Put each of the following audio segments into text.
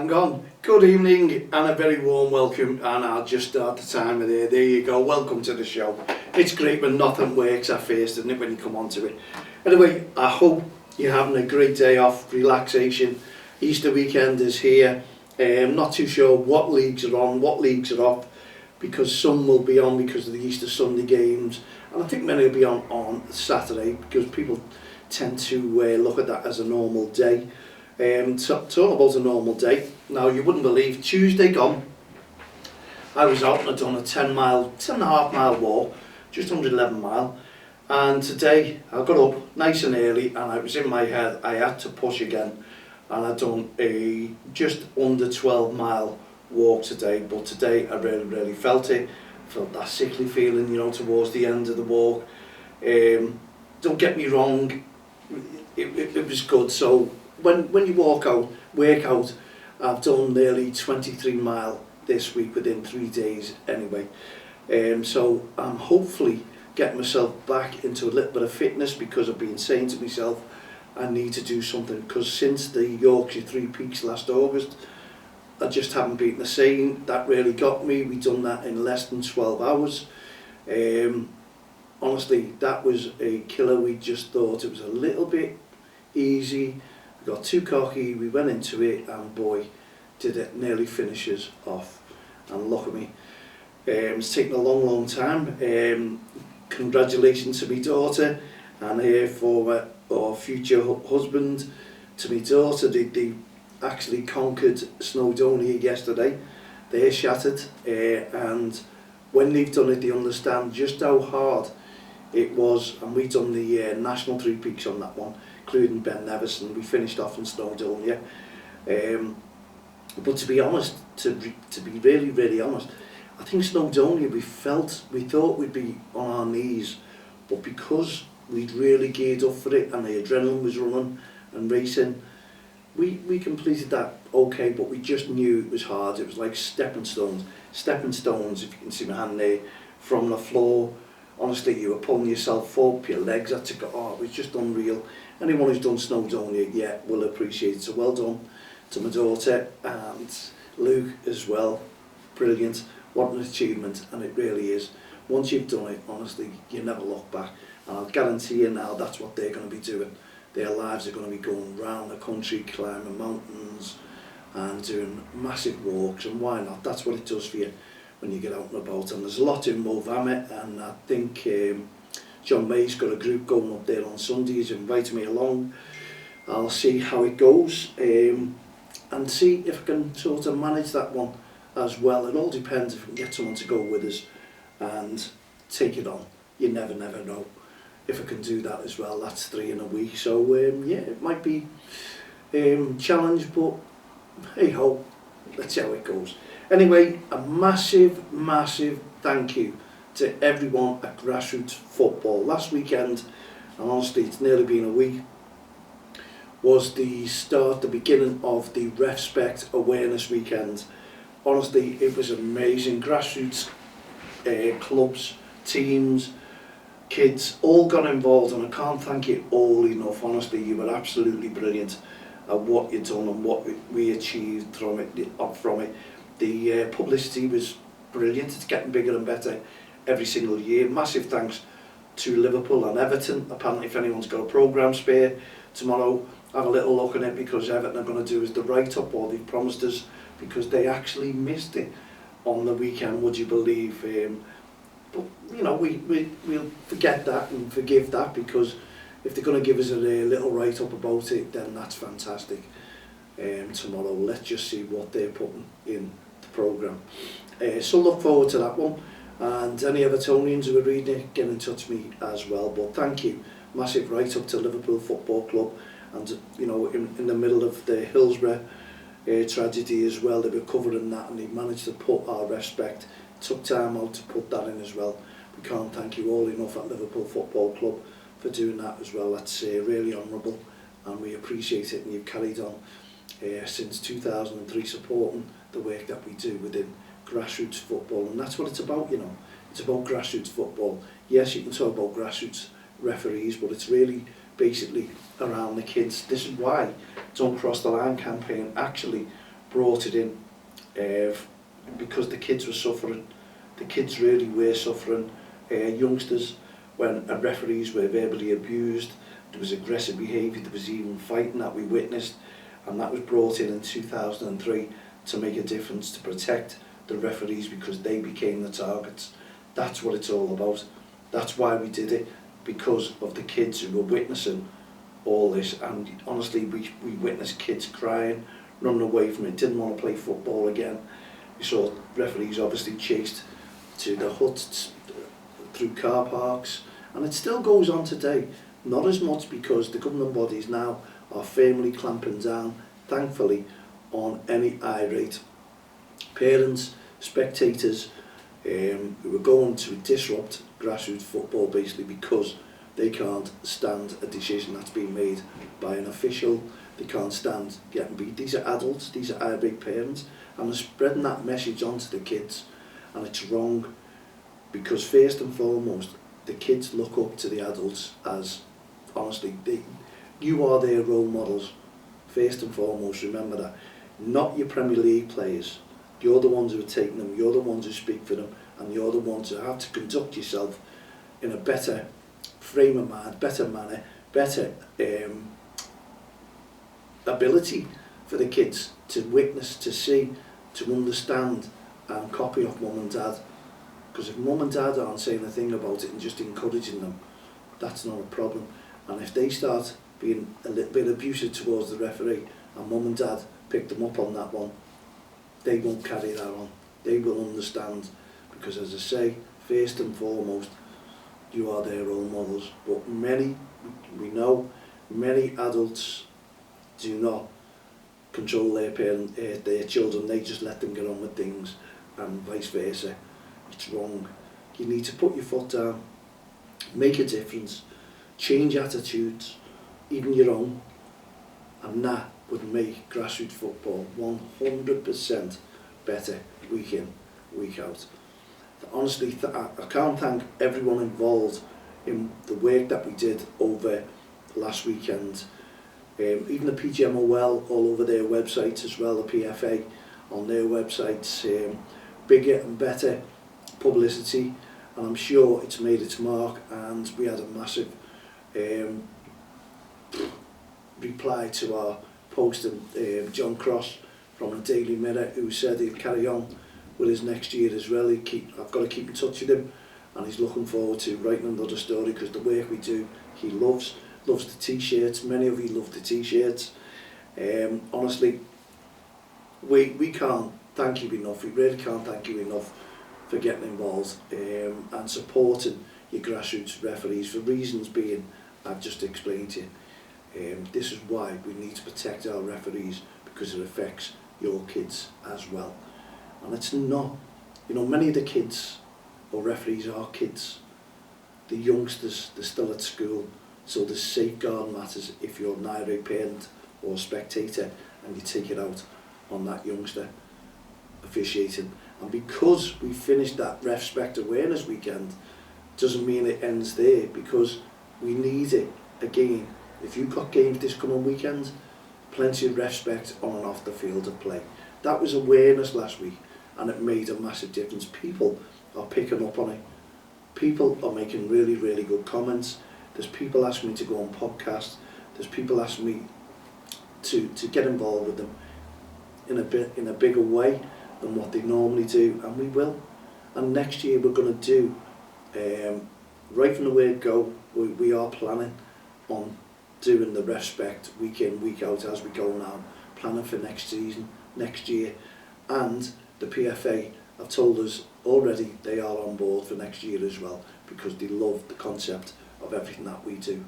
bang on. Good evening and a very warm welcome, and I'll just start the timer there. There you go, welcome to the show. It's great when nothing works at first, isn't it, when you come onto it. Anyway, I hope you're having a great day off, relaxation. Easter weekend is here. I'm not too sure what leagues are on, what leagues are off, because some will be on because of the Easter Sunday games, and I think many will be on Saturday because people tend to look at that as a normal day. So it's all about a normal day. Now, you wouldn't believe, Tuesday gone, I was out and I'd done a 10.5 mile walk, just under 11 mile, and today I got up nice and early and I was in my head I had to push again, and I'd done a just under 12 mile walk today. But today I really felt it, felt that sickly feeling, you know, towards the end of the walk. Don't get me wrong, it was good. So when you work out, I've done nearly 23 mile this week within 3 days anyway. So I'm hopefully getting myself back into a little bit of fitness, because I've been saying to myself I need to do something, because since the Yorkshire Three Peaks last August I just haven't been the same. That really got me. We done that in less than 12 hours. Honestly, that was a killer. We just thought it was a little bit easy. We got too cocky, we went into it, and boy, did it nearly finish us off. And look at me. It's taken a long time. Congratulations to my daughter and for our future husband. To my daughter, they actually conquered Snowdonia yesterday. They're shattered, and when they've done it, they understand just how hard it was. And we done the National Three Peaks on that one, including Ben Nevis, and we finished off in Snowdonia. But to be honest, to be really honest, I think Snowdonia we thought we'd be on our knees, but because we'd really geared up for it and the adrenaline was running and racing, we completed that okay, but we just knew it was hard. It was like stepping stones, if you can see my hand there, from the floor. Honestly, you were pulling yourself up, your legs had to go, oh, it was just unreal. Anyone who's done Snowdonia yet will appreciate it, so well done to my daughter and Luke as well. Brilliant, what an achievement, and it really is. Once you've done it, honestly, you never look back, and I'll guarantee you now that's what they're going to be doing. Their lives are going to be going round the country, climbing mountains and doing massive walks, and why not? That's what it does for you when you get out and about. And there's a lot in Movamit, and I think John May's got a group going up there on Sunday. He's invited me along. I'll see how it goes, and see if I can sort of manage that one as well. It all depends if we can get someone to go with us and take it on. You never know. If I can do that as well, that's 3 in a week. So yeah, it might be challenge, but hey ho, let's see how it goes. Anyway, a massive thank you to everyone at Grassroots Football. Last weekend, and honestly it's nearly been a week, was the beginning of the REFspect awareness weekend. Honestly, it was amazing. Grassroots clubs, teams, kids all got involved, and I can't thank you all enough. Honestly, you were absolutely brilliant at what you've done and what we achieved from it. The publicity was brilliant. It's getting bigger and better every single year. Massive thanks to Liverpool and Everton. Apparently, if anyone's got a programme spare tomorrow, have a little look at it, because Everton are going to do is the write-up, or they've promised us, because they actually missed it on the weekend, would you believe? But you know, we'll forget that and forgive that, because if they're going to give us a little write-up about it, then that's fantastic. Tomorrow, let's just see what they're putting in the programme. So look forward to that one, and any Evertonians who are reading it, get in touch with me as well. But thank you, massive write-up to Liverpool Football Club, and you know, in the middle of the Hillsborough tragedy as well, they were covering that, and they managed to put our REFspect, took time out to put that in as well. We can't thank you all enough at Liverpool Football Club for doing that as well. That's really honourable, and we appreciate it, and you've carried on since 2003 supporting the work that we do within grassroots football, and that's what it's about, you know. It's about grassroots football. Yes, you can talk about grassroots referees, but it's really basically around the kids. This is why Don't Cross the Line campaign actually brought it in because the kids were suffering. The kids really were suffering. Youngsters, when referees were verbally abused, there was aggressive behaviour, there was even fighting that we witnessed, and that was brought in 2003 to make a difference, to protect the referees because they became the targets. That's what it's all about. That's why we did it, because of the kids who were witnessing all this. And honestly, we witnessed kids crying, running away from it, didn't want to play football again. We saw referees obviously chased to the huts, through car parks, and it still goes on today. Not as much, because the governing bodies now are firmly clamping down, thankfully, on any irate parents, spectators who are going to disrupt grassroots football, basically because they can't stand a decision that's been made by an official. They can't stand getting beat. These are adults, these are irate parents, and they're spreading that message onto the kids, and it's wrong, because first and foremost the kids look up to the adults as, honestly, you are their role models. First and foremost, remember that. Not your Premier League players. You're the ones who are taking them, you're the ones who speak for them, and you're the ones who have to conduct yourself in a better frame of mind, better manner, better ability for the kids to witness, to see, to understand and copy off mum and dad. Because if mum and dad aren't saying a thing about it and just encouraging them, that's not a problem. And if they start being a little bit abusive towards the referee and mum and dad pick them up on that one, they won't carry that on. They will understand, because as I say, first and foremost, you are their role models. But we know many adults do not control their children. They just let them get on with things, and vice versa. It's wrong. You need to put your foot down, make a difference, change attitudes, even your own, and that would make grassroots football 100% better week in, week out. Honestly, I can't thank everyone involved in the work that we did over last weekend. Even the PGMOL all over their websites as well, the PFA on their websites, bigger and better publicity, and I'm sure it's made its mark. And we had a massive reply to our post, and John Cross from the Daily Mirror, who said he'd carry on with his next year as well. I've got to keep in touch with him, and he's looking forward to writing another story, because the work we do he loves the t-shirts. Many of you love the t-shirts. Honestly, we can't thank you enough. We really can't thank you enough for getting involved and supporting your grassroots referees, for reasons being I've just explained to you. This is why we need to protect our referees, because it affects your kids as well. And it's not, many of the kids or referees are kids. The youngsters, they're still at school, so there's safeguard matters if you're an irate parent or spectator and you take it out on that youngster officiating. And because we finished that REFspect awareness weekend, doesn't mean it ends there, because we need it again. If you've got games this coming weekend, plenty of REFspect on and off the field of play. That was awareness last week, and it made a massive difference. People are picking up on it. People are making really, really good comments. There's people asking me to go on podcasts. There's people asking me to get involved with them in a bigger way than what they normally do, and we will. And next year we're going to do, right from the word go, we are planning on doing the REFspect week in, week out as we go now, planning for next season, next year. And the PFA have told us already they are on board for next year as well, because they love the concept of everything that we do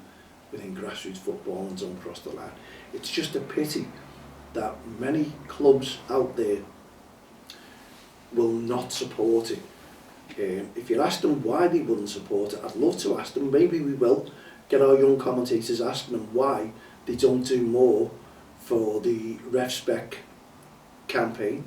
within grassroots football and Don't Cross the Line. It's just a pity that many clubs out there will not support it. If you ask them why they wouldn't support it, I'd love to ask them. Maybe we will get our young commentators asking them why they don't do more for the REFspect campaign,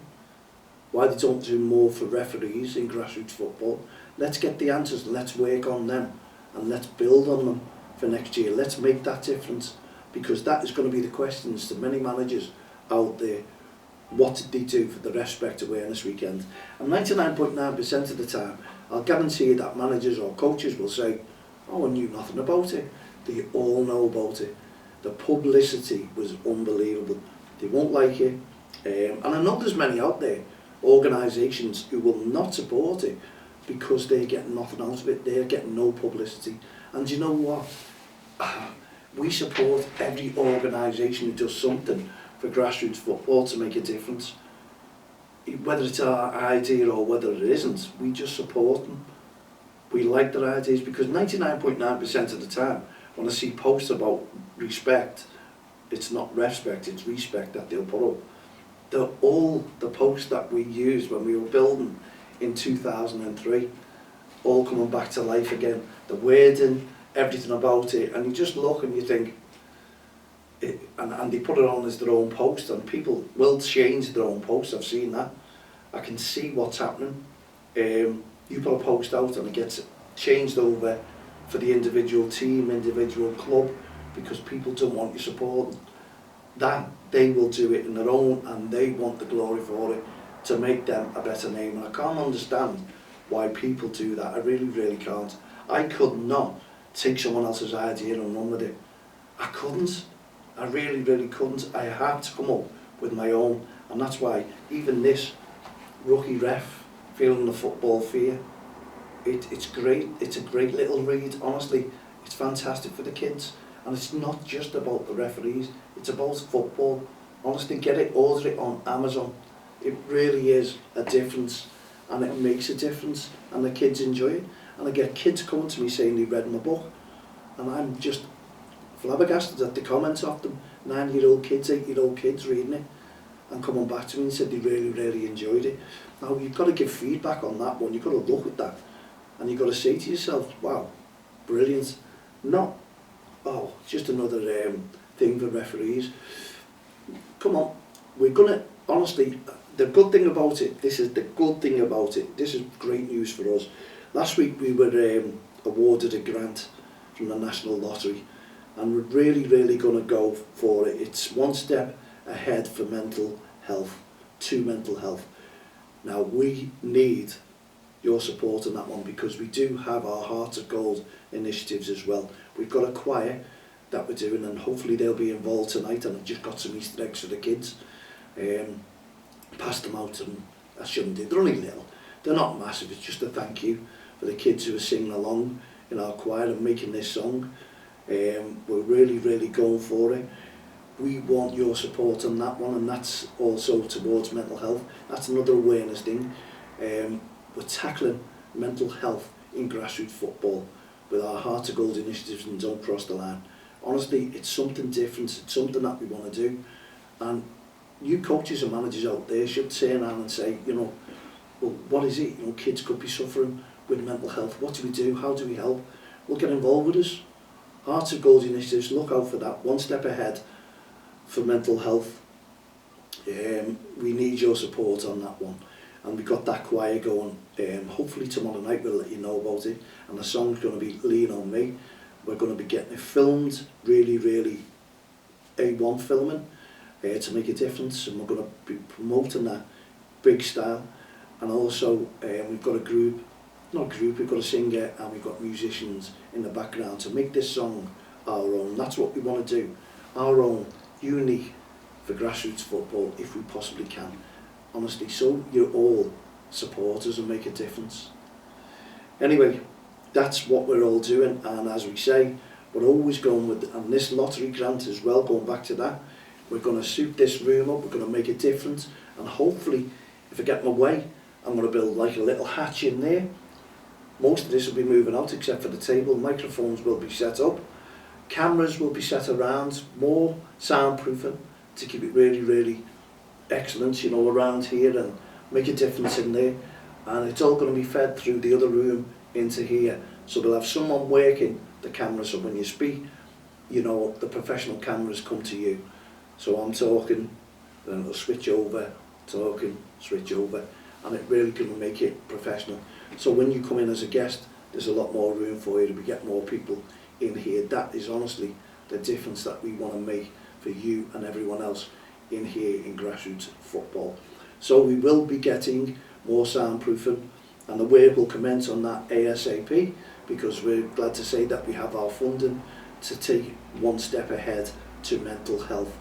why they don't do more for referees in grassroots football. Let's get the answers, let's work on them, and let's build on them for next year. Let's make that difference, because that is going to be the questions to many managers out there. what did they do for the REFspect Awareness Weekend? And 99.9% of the time, I'll guarantee you that managers or coaches will say, oh, I knew nothing about it. They all know about it. The publicity was unbelievable. They won't like it. And I know there's many out there, organisations who will not support it because they're getting nothing out of it. They're getting no publicity. And you know what? We support every organisation who does something for grassroots football to make a difference. Whether it's our idea or whether it isn't, we just support them. We like their ideas because 99.9% of the time, when I see posts about respect, it's not REFspect, it's respect that they'll put up. They're all the posts that we used when we were building in 2003, all coming back to life again. The wording, everything about it, and you just look and you think, and they put it on as their own post, and people will change their own posts. I've seen that. I can see what's happening. You put a post out and it gets changed over for the individual team, individual club, because people don't want you supporting. That they will do it in their own, and they want the glory for it to make them a better name. And I can't understand why people do that. I really, really can't. I could not take someone else's idea and run with it. I couldn't. I really, really couldn't. I had to come up with my own, and that's why even this rookie ref, feeling the football fear, it's great. It's a great little read, honestly. It's fantastic for the kids, and it's not just about the referees, it's about football. Honestly, get it, order it on Amazon. It really is a difference, and it makes a difference, and the kids enjoy it. And I get kids coming to me saying they read my book, and I'm just flabbergasted at the comments of them. 9-year-old kids, 8-year-old kids reading it and coming back to me and said they really, really enjoyed it. Now you've got to give feedback on that one. You've got to look at that and you've got to say to yourself, wow, brilliant. Not, oh, it's just another thing for referees. Come on, we're going to, honestly, the good thing about it, this is the good thing about it, this is great news for us. Last week we were awarded a grant from the National Lottery, and we're really, really going to go for it. It's one step ahead for mental health, to mental health. Now we need your support on that one, because we do have our Hearts of Gold initiatives as well. We've got a choir that we're doing, and hopefully they'll be involved tonight, and I've just got some Easter eggs for the kids. Passed them out, and I shouldn't do. They're only little. They're not massive. It's just a thank you for the kids who are singing along in our choir and making this song. We're really, really going for it. We want your support on that one, and that's also towards mental health. That's another awareness thing. We're tackling mental health in grassroots football with our Heart of Gold initiatives and Don't Cross the Line. Honestly, it's something different. It's something that we want to do. And you coaches and managers out there should turn around and say, you know, well, what is it? You know, kids could be suffering with mental health. What do we do? How do we help? Well, get involved with us. Hearts of Gold initiatives, look out for that. One step ahead for mental health. We need your support on that one. And we've got that choir going. Hopefully tomorrow night we'll let you know about it. And the song's going to be Lean On Me. We're going to be getting it filmed, really, really A1 filming, to make a difference. And we're going to be promoting that big style. And also we've got a group, we've got a singer and we've got musicians in the background to make this song our own. That's what we want to do, our own, unique for grassroots football if we possibly can. Honestly, so you all support us and make a difference. Anyway, that's what we're all doing, and as we say, we're always going with, and this lottery grant as well, going back to that, we're going to suit this room up, we're going to make a difference, and hopefully, if I get my way, I'm going to build like a little hatch in there. Most of this will be moving out except for the table. Microphones will be set up, cameras will be set around, more soundproofing to keep it really, really excellent, you know, around here and make a difference in there. And it's all going to be fed through the other room into here. So we'll have someone working the camera, so when you speak, you know, the professional cameras come to you. So I'm talking, then it'll switch over, talking, switch over, and it really can make it professional. So when you come in as a guest, there's a lot more room for you to get more people in here. That is honestly the difference that we want to make for you and everyone else in here in Grassroots football. So we will be getting more soundproofing, and the work will commence on that ASAP, because we're glad to say that we have our funding to take one step ahead to mental health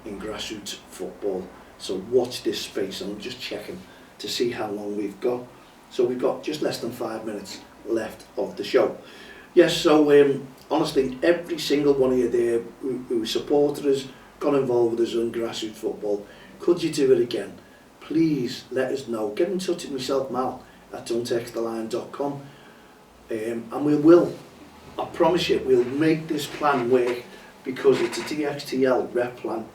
in Grassroots football. So watch this space. I'm just checking to see how long we've got. So we've got just less than 5 minutes left of the show. Yes, so honestly, every single one of you there who supported us, got involved with us in Grassroots football, could you do it again? Please let us know. Get in touch with myself, Mal, at don'texttheline.com, and we will, I promise you, we'll make this plan work, because it's a DXTL rep plan,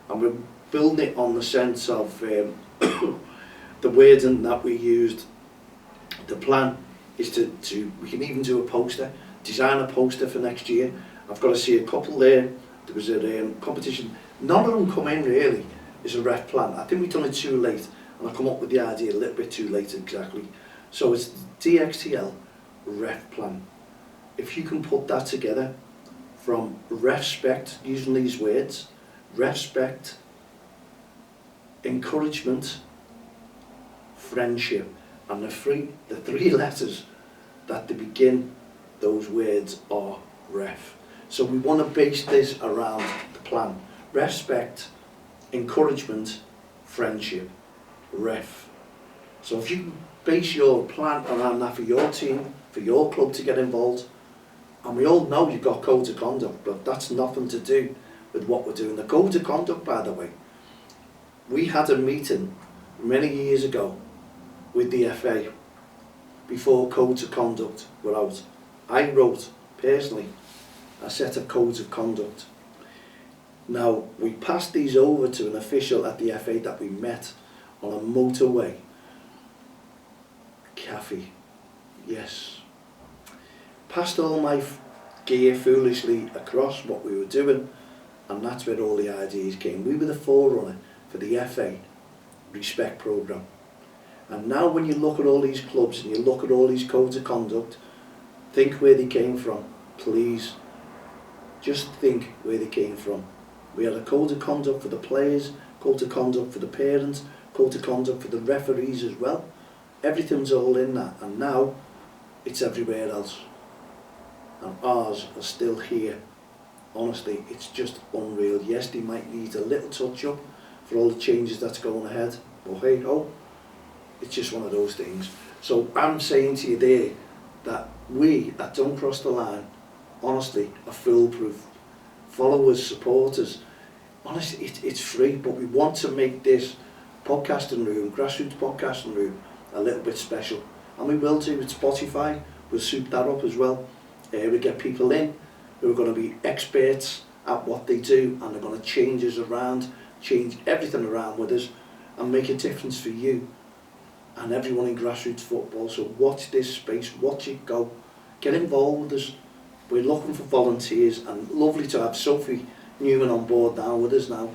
and we're building it on the sense of the wording that we used. The plan is to we can even do a poster, design a poster for next year. I've got to see a couple there. There was a competition, none of them come in really as a ref plan. I think we've done it too late, and I come up with the idea a little bit too late exactly. So it's DXTL ref plan. If you can put that together from REFspect, using these words, REFspect, encouragement, friendship, and the three letters that to begin those words are ref. So we want to base this around the plan. REFspect, encouragement, friendship, ref. So if you can base your plan around that for your team, for your club to get involved, and we all know you've got codes of conduct, but that's nothing to do with what we're doing. The codes of conduct, by the way, we had a meeting many years ago with the FA before codes of conduct were out. I wrote, personally, a set of codes of conduct. Now, we passed these over to an official at the FA that we met on a motorway. Cafe, yes. Passed all my gear foolishly across what we were doing, and that's where all the ideas came. We were the forerunner for the FA REFspect programme. And now when you look at all these clubs and you look at all these codes of conduct, think where they came from, please. Just think where they came from. We had a code of conduct for the players, code of conduct for the parents, code of conduct for the referees as well. Everything's all in that, and now it's everywhere else. And ours are still here. Honestly, it's just unreal. Yes, they might need a little touch up for all the changes that's going ahead, but hey ho, it's just one of those things. So I'm saying to you there that we at Don't Cross the Line, honestly, are foolproof. Followers, supporters, honestly, it's free, but we want to make this podcasting room, Grassroots podcasting room, a little bit special. And we will do with Spotify. We'll soup that up as well. We get people in who are going to be experts at what they do, and they're going to change us around, change everything around with us, and make a difference for you and everyone in Grassroots football. So watch this space, watch it go, get involved with us. We're looking for volunteers, and lovely to have Sophie Newman on board now with us now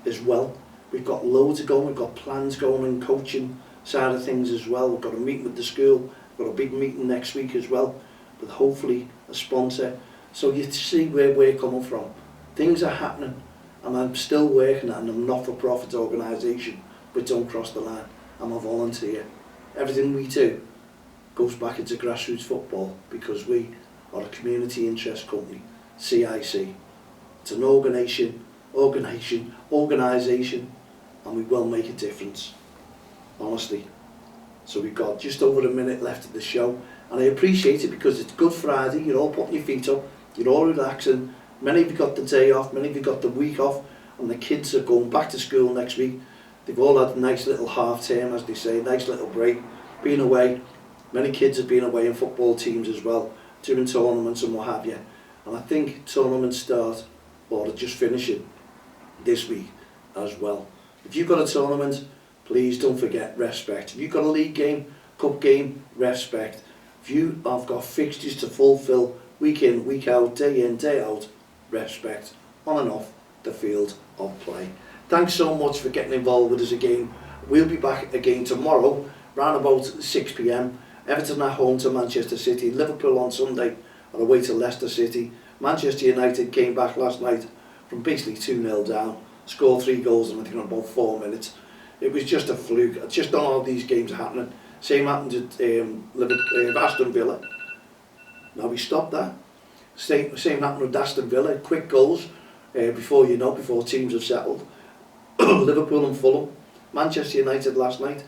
as well. We've got loads of going, we've got plans going and coaching side of things as well. We've got a meeting with the school, we've got a big meeting next week as well, with hopefully a sponsor. So you see where we're coming from. Things are happening, and I'm still working at a not-for-profit organisation, but Don't Cross the Line. I'm a volunteer. Everything we do goes back into Grassroots football, because we are a community interest company, CIC. It's an organisation, and we will make a difference, honestly. So we've got just over a minute left of the show, and I appreciate it because it's Good Friday, you're all putting your feet up, you're all relaxing. Many of you got the day off, many of you got the week off, and the kids are going back to school next week. They've all had a nice little half term, as they say, nice little break, being away. Many kids have been away in football teams as well, doing tournaments and what have you. And I think tournaments start, or are just finishing this week as well. If you've got a tournament, please don't forget REFspect. If you've got a league game, cup game, REFspect. If you have got fixtures to fulfil week in, week out, day out, REFspect, on and off the field of play. Thanks so much for getting involved with us again. We'll be back again tomorrow, round about 6 p.m. Everton at home to Manchester City. Liverpool on Sunday are away to Leicester City. Manchester United came back last night from basically 2-0 down score 3 goals in I think in about 4 minutes. It was just a fluke. I just don't know how these games are happening. Same happened at Aston Villa. Now we stopped that. Same happened with Aston Villa. Quick goals before teams have settled. Liverpool and Fulham. Manchester United last night.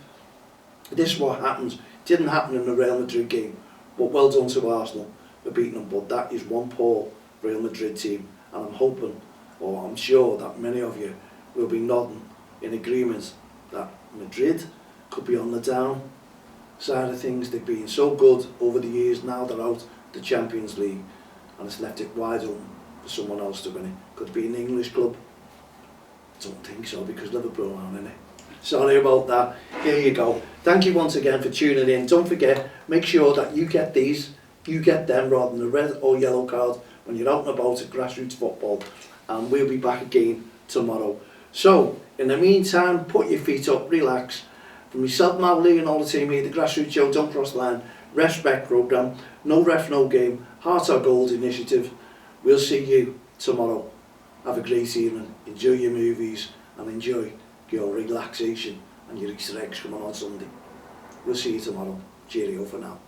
This is what happens. Didn't happen in the Real Madrid game. But well done to Arsenal for beating them. But that is one poor Real Madrid team. And I'm hoping, or I'm sure that many of you will be nodding in agreement that Madrid could be on the down side of things. They've been so good over the years. Now they're out the Champions League and it's left it wide open for someone else to win it. Could it be an English club? I don't think so, because Liverpool aren't in it. Sorry about that. Here you go. Thank you once again for tuning in. Don't forget, make sure that you get these, you get them rather than the red or yellow card when you're out and about at Grassroots Football. And we'll be back again tomorrow. So, in the meantime, put your feet up, relax. From myself, Mowley, and all the team here, the Grassroots Show, Don't Cross the Line, REFspect programme, No Ref, No Game, Heart or Gold initiative. We'll see you tomorrow. Have a great evening, enjoy your movies and enjoy your relaxation and your Easter eggs coming on Sunday. We'll see you tomorrow. Cheerio for now.